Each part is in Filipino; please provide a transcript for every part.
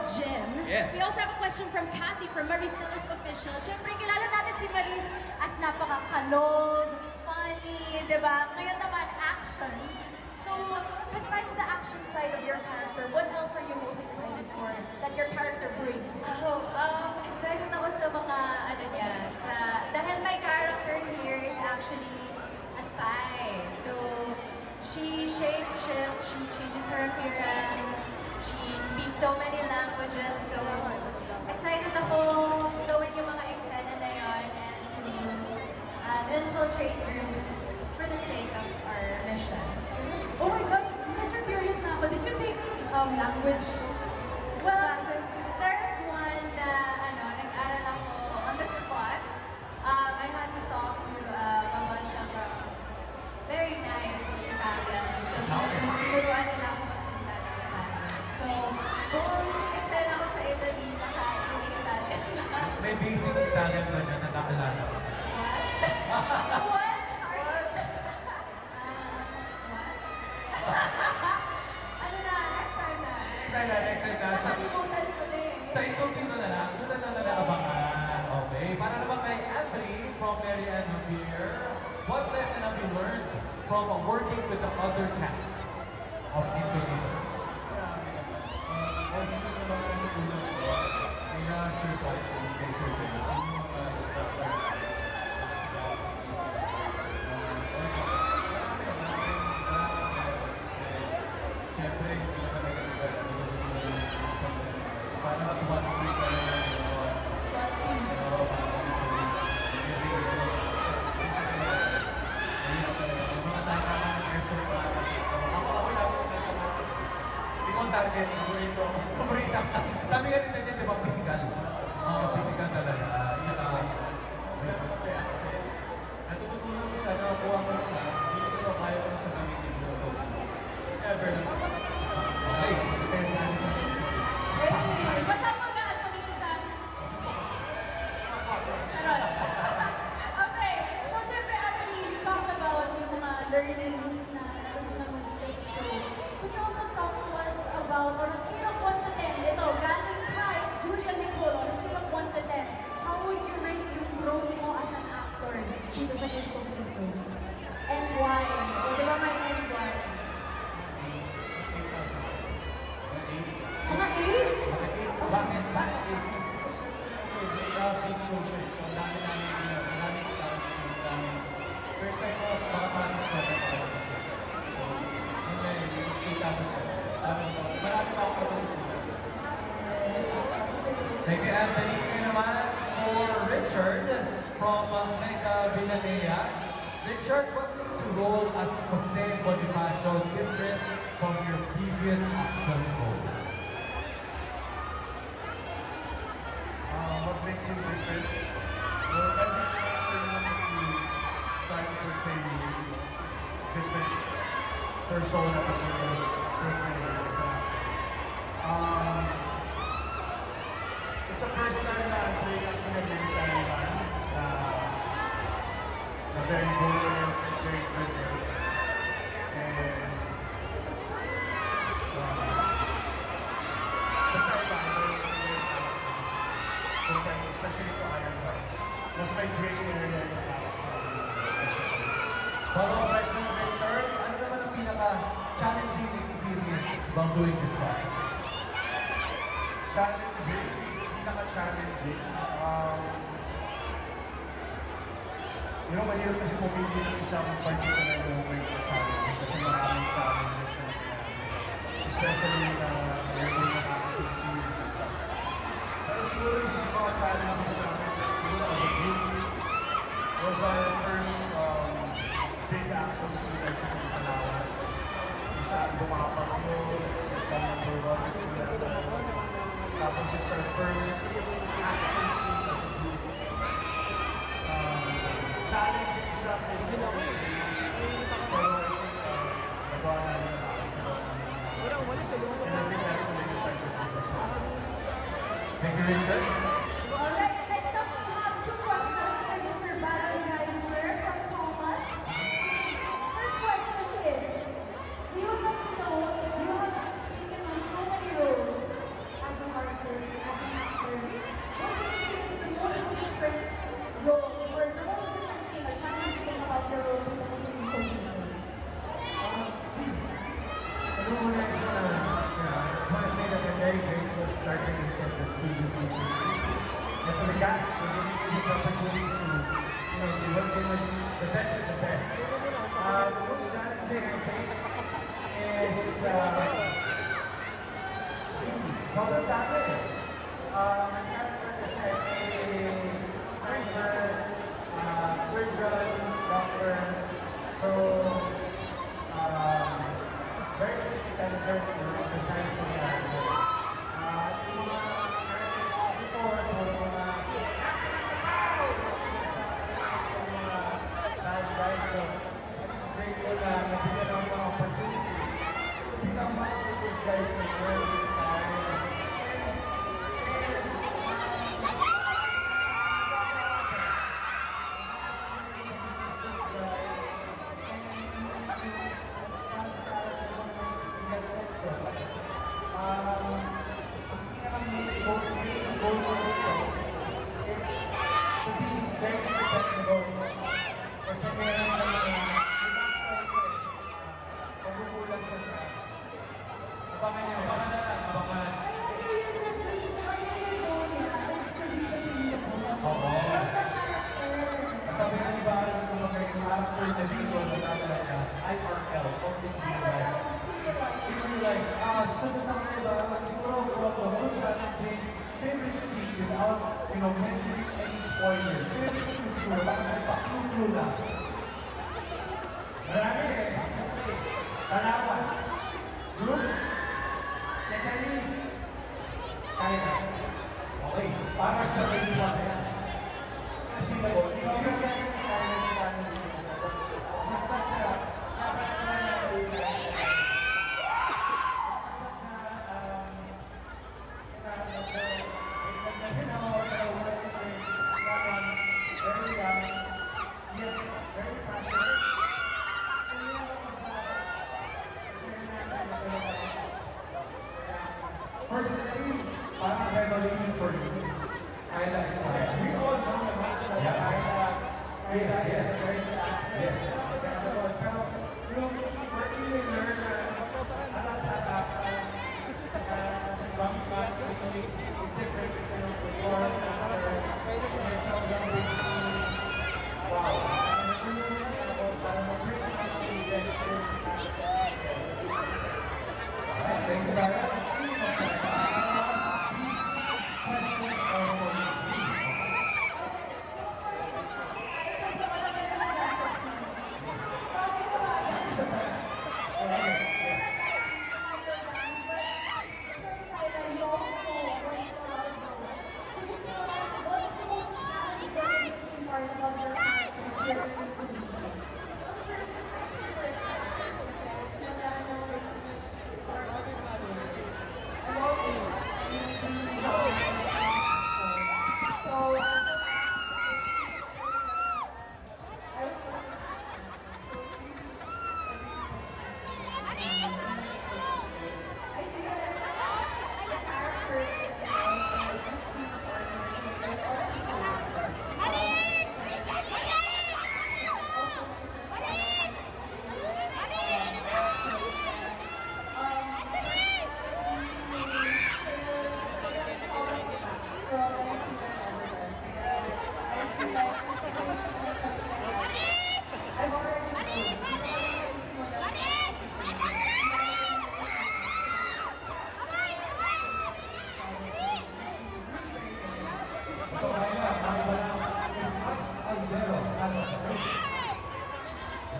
Jen. Yes. We also have a question from Kathy from Maris Nellers Official. Siyempre, kilala natin si Maris as napaka-kalod, funny, di ba? Ngayon naman, action. So, besides the action side of your character, what else are you most excited for that your character brings? Excited ako sa mga, dahil my character here is actually a spy. So, she shapeshifts, she changes her appearance, she speaks so many languages, so excited ako gawin yung mga eksena na yun and to infiltrate groups for the sake of our mission. Oh my gosh, medyo curious na ako. Did you take language Well, classes? there's one na nag-aral ako on the spot. I had to talk to a bunch of very nice Italians. So, tinuruan nila ako magsalita ng Italian. So, kung excited ako sa Italy, makakinig Italian. May basic Italian ba dyan na naalala? What? What? Ano na, next time na. Next time na. Nakalimutan ko na eh. Sa Indo na lang, doon na lang abangan. Okay. Para naman kay Anthony from Mary Ann here, what lesson have you learned from working with the other casts of Indonesia? Also, yung mga natulog ko, may na-surprise yung kay Sir James. Yung mga instructor. Siyempre, hindi ka nagagalit. Parang sumalit ka na lang. Target, paborito. Sabi nga nila dyan, di ba, physical? Physical talaga. Pero masaya kasi natutulungan ko siya, nakakuha ko siya, hindi ko kaya ko siya gamitin mo. Ever naman. Okay. Depende sa akin siya. Hey, basta mag-aan mo dito sa... Charot. Okay, so syempre, Anthony, you talked about yung mga learnings na natutunan mo dito sa show. Could you also talk to us about, on a scale of 1 to 10, ito, galing kay Julia Nicole, on a scale of 1 to 10, how would you rate yung growth mo as an actor dito sa King Kong Pinto? And why? O, di ba may and why? Mga 8? Bakit? Big show siya. So, dami namin maraming stars. First time ko, makapasok sa mga show. So, yun na yun, kita ko siya. Marami pa ako katulog. Thank you, Anthony. Ngayon naman for Richard from Mega Villanea. Richard, what makes your role as Jose Bonifacio different from your previous action roles? What makes him different? Well, every character naman you try to portray is different persona that you can portray as an actor. It's the first time na I'm playing actually a military man na very bold and very good. And basta iba, especially for Iron Man. That's my great area in Follow-up question, Richard. Ano naman ang pinaka-challenging experience while doing this part? Challenging, pinaka-challenging. Mahirap kasi pumili ng isang particular moment na challenging kasi maraming challenges na nangyayari. Especially na yung action series. Pero siguro yung sa mga challenges namin, siguro as a group, was our first big action scene I think in Palawan. Kung saan bumapagyo, sa number 1, tapos it's our first action scene as a group. Challenging siya kasi pero I think nagawa namin ang action. And I think that's the main part of the story. Thank you, Richard. Alright, next up we have 2 questions for Mr. Baron Geisler from Thomas. First question is, we would like to know, you have taken on so many roles as a character. starting in the studio features. And for the cast, we're giving you this opportunity to work with the best of the best. The most challenging, I think, is sobrang dami. My character is like a sniper, surgeon, doctor. So, very difficult to the science of the character. Yung mga characters before, yung mga actions of power! Yung mga bad guys. So, it's grateful na nabigyan ng mga opportunity to become one of the good guys in the world this time. Kasi meron na magugulang siya sa Abangan niyo, abangan na lang, abangan. Ito yung sa speech na yung goal niya is to be the hero. Oo. Of the character. At sabi nga ni Baron kung magkaroon after the video, nagkakalat ka, IRL, complete I your life. will If you're like, so the number ba, siguro from the most challenging favorite scene without, mentioning any spoilers. Favorite scene siguro, bakit may pa-clue na? Marami eh. Palawan. Group. Tetali. Kaya na. Okay, para sa kayo sa kaya. Kasi sobrang kaya sila He's such a very young, yet very passionate. personally, parang revelation for you. Kaya is like, We all know naman na Yes, yes. Yes. Pero yung working with her na harap-harap sa bangkat, different before and afterwards, and sobrang big scene. Wow. Parang mag-break out the investors. Thank you, Baron. Question or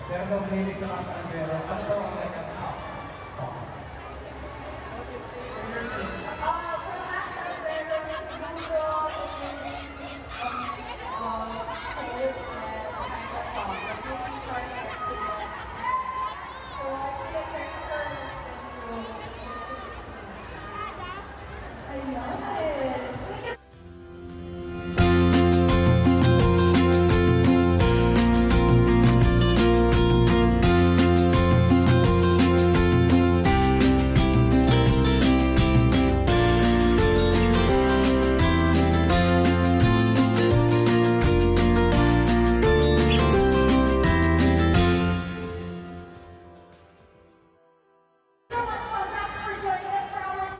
Pero daw playlist sa Max Albero, ano daw ang top song? I love it.